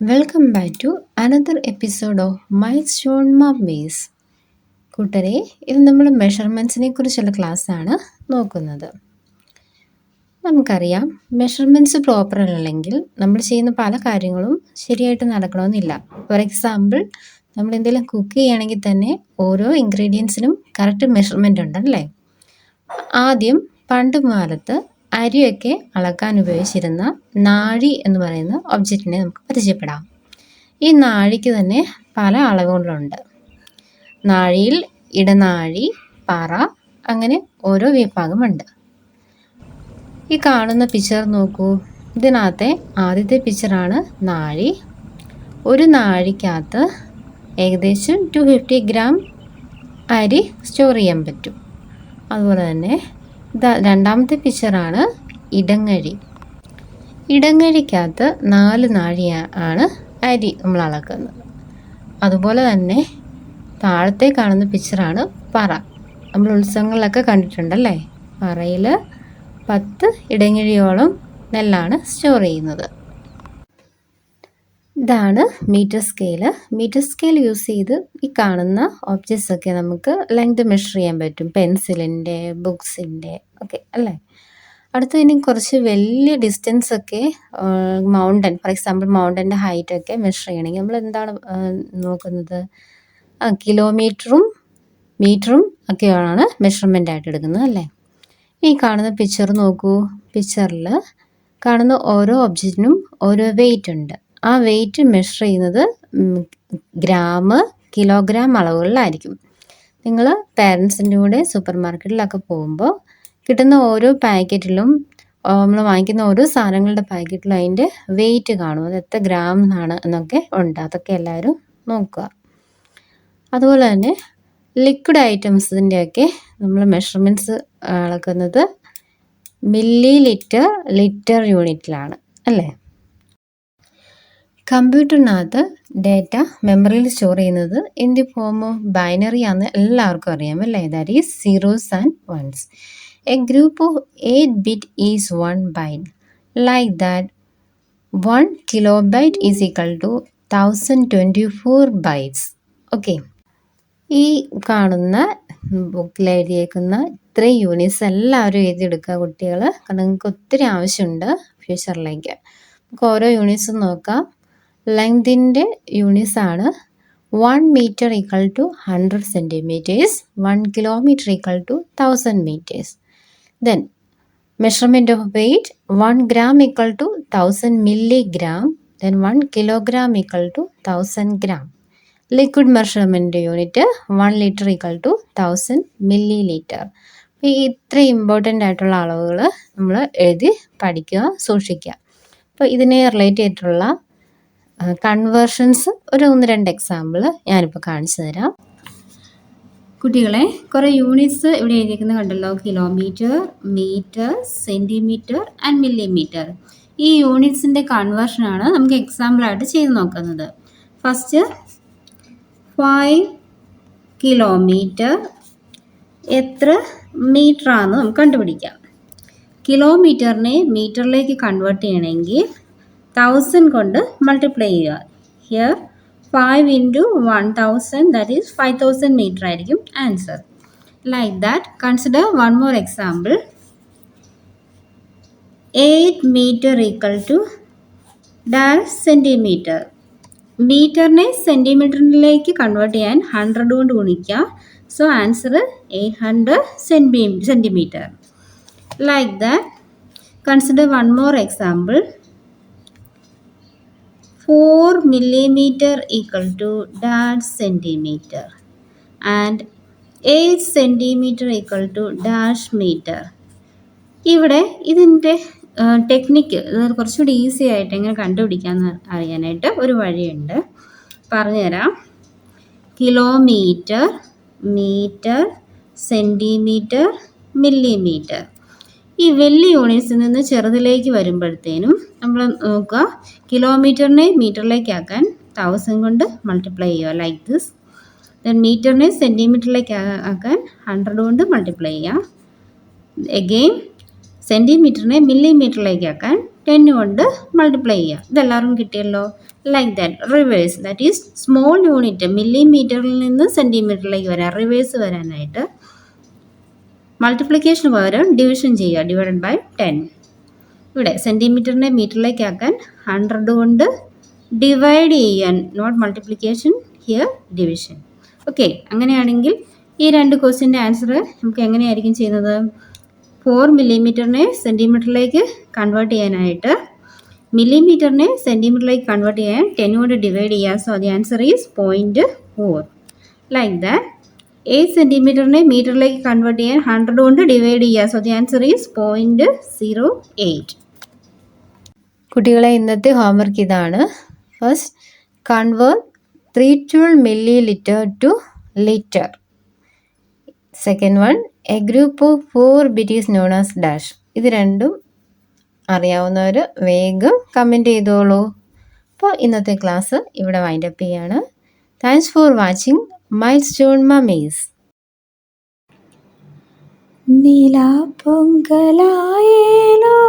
Welcome back to another episode of my stone mummies. കൂട്ടരെ, ഇത് നമ്മൾ മെഷർമെൻറ്റ്സിനെ കുറിച്ചുള്ള ക്ലാസ്സാണ് നോക്കുന്നത്. നമുക്കറിയാം, മെഷർമെൻറ്റ്സ് പ്രോപ്പർ അല്ലെങ്കിൽ നമ്മൾ ചെയ്യുന്ന പല കാര്യങ്ങളും ശരിയായിട്ട് നടക്കണമെന്നില്ല. ഫോർ എക്സാമ്പിൾ, നമ്മൾ എന്തെങ്കിലും കുക്ക് ചെയ്യുകയാണെങ്കിൽ തന്നെ ഓരോ ഇൻഗ്രീഡിയൻസിനും കറക്റ്റ് മെഷർമെൻ്റ് ഉണ്ടല്ലേ. ആദ്യം പണ്ട് കാലത്ത് അരിയൊക്കെ അളക്കാൻ ഉപയോഗിച്ചിരുന്ന നാഴി എന്ന് പറയുന്ന ഒബ്ജക്റ്റിനെ നമുക്ക് പരിചയപ്പെടാം. ഈ നാഴിക്ക് തന്നെ പല അളവുകളുണ്ട്. നാഴിയിൽ ഇടനാഴി, പറ, അങ്ങനെ ഓരോ വിഭാഗമുണ്ട്. ഈ കാണുന്ന പിക്ചർ നോക്കൂ. ഇതിനകത്തെ ആദ്യത്തെ പിക്ചറാണ് നാഴി. ഒരു നാഴിക്കകത്ത് ഏകദേശം 250 ഗ്രാം അരി സ്റ്റോർ ചെയ്യാൻ പറ്റും. അതുപോലെ തന്നെ രണ്ടാമത്തെ പിക്ചറാണ് ഇടങ്ങഴി. ഇടങ്ങഴിക്കകത്ത് 4 നാഴി ആണ് അരി നമ്മൾ അളക്കുന്നത്. അതുപോലെ തന്നെ താഴത്തെ കാണുന്ന പിക്ചറാണ് പറ. നമ്മൾ ഉത്സവങ്ങളിലൊക്കെ കണ്ടിട്ടുണ്ടല്ലേ, പറയിൽ 10 ഇടങ്ങഴിയോളം നെല്ലാണ് സ്റ്റോർ ചെയ്യുന്നത്. ഇതാണ് metre scale. Metre scale use ചെയ്ത് ഈ കാണുന്ന ഒബ്ജക്ട്സ് ഒക്കെ നമുക്ക് ലെങ്ത് മെഷർ ചെയ്യാൻ പറ്റും. പെൻസിലിൻ്റെ, ബുക്സിൻ്റെ ഒക്കെ അല്ലേ. അടുത്ത ഇനി കുറച്ച് വലിയ ഡിസ്റ്റൻസ് ഒക്കെ മൗണ്ടൻ, ഫോർ എക്സാമ്പിൾ മൗണ്ടൻ്റെ ഹൈറ്റ് ഒക്കെ മെഷർ ചെയ്യണമെങ്കിൽ നമ്മൾ എന്താണ് നോക്കുന്നത്? കിലോമീറ്ററും മീറ്ററും ഒക്കെയാണ് മെഷർമെൻ്റ് ആയിട്ട് എടുക്കുന്നത് അല്ലേ. ഈ കാണുന്ന പിക്ചർ നോക്കൂ. പിക്ചറിൽ കാണുന്ന ഓരോ ഒബ്ജക്റ്റിനും ഓരോ വെയിറ്റ് ഉണ്ട്. ആ വെയിറ്റ് മെഷർ ചെയ്യുന്നത് ഗ്രാം, കിലോഗ്രാം അളവുകളിലായിരിക്കും. നിങ്ങൾ പേരൻസിൻ്റെ കൂടെ സൂപ്പർ മാർക്കറ്റിലൊക്കെ പോകുമ്പോൾ കിട്ടുന്ന ഓരോ പാക്കറ്റിലും, നമ്മൾ വാങ്ങിക്കുന്ന ഓരോ സാധനങ്ങളുടെ പാക്കറ്റിലും അതിൻ്റെ വെയിറ്റ് കാണും. അത് എത്ര ഗ്രാം ആണ് എന്നൊക്കെ ഉണ്ട്. അതൊക്കെ എല്ലാവരും നോക്കുക. അതുപോലെ തന്നെ ലിക്വിഡ് ഐറ്റംസിൻ്റെയൊക്കെ നമ്മൾ മെഷർമെൻറ്റ്സ് അളക്കുന്നത് മില്ലി ലിറ്റർ, ലിറ്റർ യൂണിറ്റിലാണ് അല്ലേ. കമ്പ്യൂട്ടറിനകത്ത് ഡേറ്റ മെമ്മറിയിൽ സ്റ്റോർ ചെയ്യുന്നത് in the form of binary ആണെന്ന് എല്ലാവർക്കും അറിയാം അല്ലേ. That is zeros and ones. A group of 8 bit is 1 byte. Like that 1 kilobyte is equal to 1024 bytes. Okay, ഈ കാണുന്ന ബുക്കിൽ എഴുതിയേക്കുന്ന ഇത്രയും യൂണിറ്റ്സ് എല്ലാവരും എഴുതിയെടുക്കുക കുട്ടികൾ. കാരണം നിങ്ങൾക്ക് ഒത്തിരി ആവശ്യമുണ്ട് ഫ്യൂച്ചറിലേക്ക്. നമുക്ക് ഓരോ യൂണിറ്റ്സും നോക്കാം. ലെങ്തിൻ്റെ യൂണിറ്റ്സ് ആണ് 1 meter equal to 100 centimeters, 1 kilometer equal to 1000 meters. Then measurement of weight, 1 gram equal to 1000 milligram, then 1 kilogram equal to 1000 gram. Liquid measurement unit 1 liter equal to 1000 milliliter. ഈ ഇത്ര ഇമ്പോർട്ടൻ്റ് ആയിട്ടുള്ള അളവുകൾ നമ്മൾ എഴുതി പഠിക്കുക, സൂക്ഷിക്കുക. അപ്പോൾ ഇതിനെ റിലേറ്റ് ചെയ്തിട്ടുള്ള കൺവേർഷൻസ് ഒരു 1-2 എക്സാമ്പിൾ ഞാനിപ്പോൾ കാണിച്ചു തരാം. കുട്ടികളെ, കുറേ യൂണിറ്റ്സ് ഇവിടെ എഴുതിയിരിക്കുന്നത് കണ്ടല്ലോ. Kilometre, metre, centimetre and millimetre. ഈ യൂണിറ്റ്സിൻ്റെ കൺവേർഷനാണ് നമുക്ക് എക്സാമ്പിളായിട്ട് ചെയ്ത് നോക്കുന്നത്. ഫസ്റ്റ് 5 കിലോമീറ്റർ എത്ര മീറ്റർ ആണെന്ന് നമുക്ക് കണ്ടുപിടിക്കാം. കിലോമീറ്ററിനെ മീറ്ററിലേക്ക് കൺവേർട്ട് ചെയ്യണമെങ്കിൽ 1000 കൊണ്ട് മൾട്ടിപ്ലൈ ചെയ്യുക. Here 5 into 1000, that is 5000 meter ആയിരിക്കും answer. Like that, consider one more example. 8 meter equal to dash centimetre. മീറ്ററിനെ സെൻറ്റിമീറ്ററിലേക്ക് കൺവേർട്ട് ചെയ്യാൻ 100 കൊണ്ട് ഗുണിക്കുക. So answer 800 centimeter. Like that, consider one more example. 4 millimeter equal to dash centimeter and 8 centimeter equal to dash meter. ഇവിടെ ഇതിൻ്റെ technique കുറച്ചുകൂടി easy ആയിട്ട് എങ്ങനെ കണ്ടുപിടിക്കാമെന്ന് അറിയാനായിട്ട് ഒരു വഴിയുണ്ട്, പറഞ്ഞുതരാം. Kilometre, metre, centimetre, millimetre. ഈ വലിയ യൂണിറ്റ്സിൽ നിന്ന് ചെറുതിലേക്ക് വരുമ്പോഴത്തേനും നമ്മൾ നോക്കുക, കിലോമീറ്ററിനെ മീറ്ററിലേക്ക് ആക്കാൻ 1000 കൊണ്ട് മൾട്ടിപ്ലൈ ചെയ്യുക ലൈക്ക് ദിസ്. ദെൻ മീറ്ററിനെ സെൻറ്റിമീറ്ററിലേക്ക് ആക്കാൻ 100 കൊണ്ട് മൾട്ടിപ്ലൈ ചെയ്യുക. അഗെയിൻ സെൻറ്റിമീറ്ററിനെ മില്ലിമീറ്ററിലേക്ക് ആക്കാൻ 10 കൊണ്ട് മൾട്ടിപ്ലൈ ചെയ്യുക. ഇതെല്ലാവർക്കും കിട്ടിയല്ലോ. Like that reverse, that is small unit മില്ലിമീറ്ററിൽ നിന്ന് സെൻറ്റിമീറ്ററിലേക്ക് വരാൻ, റിവേഴ്സ് വരാനായിട്ട് മൾട്ടിപ്ലിക്കേഷന് പകരം ഡിവിഷൻ ചെയ്യുക, ഡിവൈഡഡ് ബൈ 10. ഇവിടെ സെൻറ്റിമീറ്ററിനെ മീറ്ററിലേക്ക് ആക്കാൻ 100 കൊണ്ട് ഡിവൈഡ് ചെയ്യാൻ, not multiplication, here division. Okay, അങ്ങനെയാണെങ്കിൽ ഈ രണ്ട് ക്വസ്റ്റ്യൻ്റെ ആൻസർ നമുക്ക് എങ്ങനെയായിരിക്കും ചെയ്യുന്നത്? 4 മില്ലിമീറ്ററിനെ സെൻറ്റിമീറ്ററിലേക്ക് കൺവേർട്ട് ചെയ്യാനായിട്ട് മില്ലിമീറ്ററിനെ സെൻറ്റിമീറ്ററിലേക്ക് കൺവേർട്ട് ചെയ്യാൻ 10 കൊണ്ട് ഡിവൈഡ് ചെയ്യുക. So the answer is 0.4. Like that 8 സെൻറ്റിമീറ്ററിനെ മീറ്ററിലേക്ക് കൺവേർട്ട് ചെയ്യാൻ 100 കൊണ്ട് ഡിവൈഡ് ചെയ്യുക. So the answer is 0.08. കുട്ടികളെ ഇന്നത്തെ ഹോംവർക്ക് ഇതാണ്. First, convert 312 milliliter to liter. Second one, a group of 4 bit is known as dash. ഇത് രണ്ടും അറിയാവുന്നവർ വേഗം കമൻറ്റ് ചെയ്തോളൂ. അപ്പോൾ ഇന്നത്തെ ക്ലാസ് ഇവിടെ വൈൻഡപ്പ് ചെയ്യാണ്. Thanks for watching milestone mummies. നിലാ പൊങ്കലായേലോ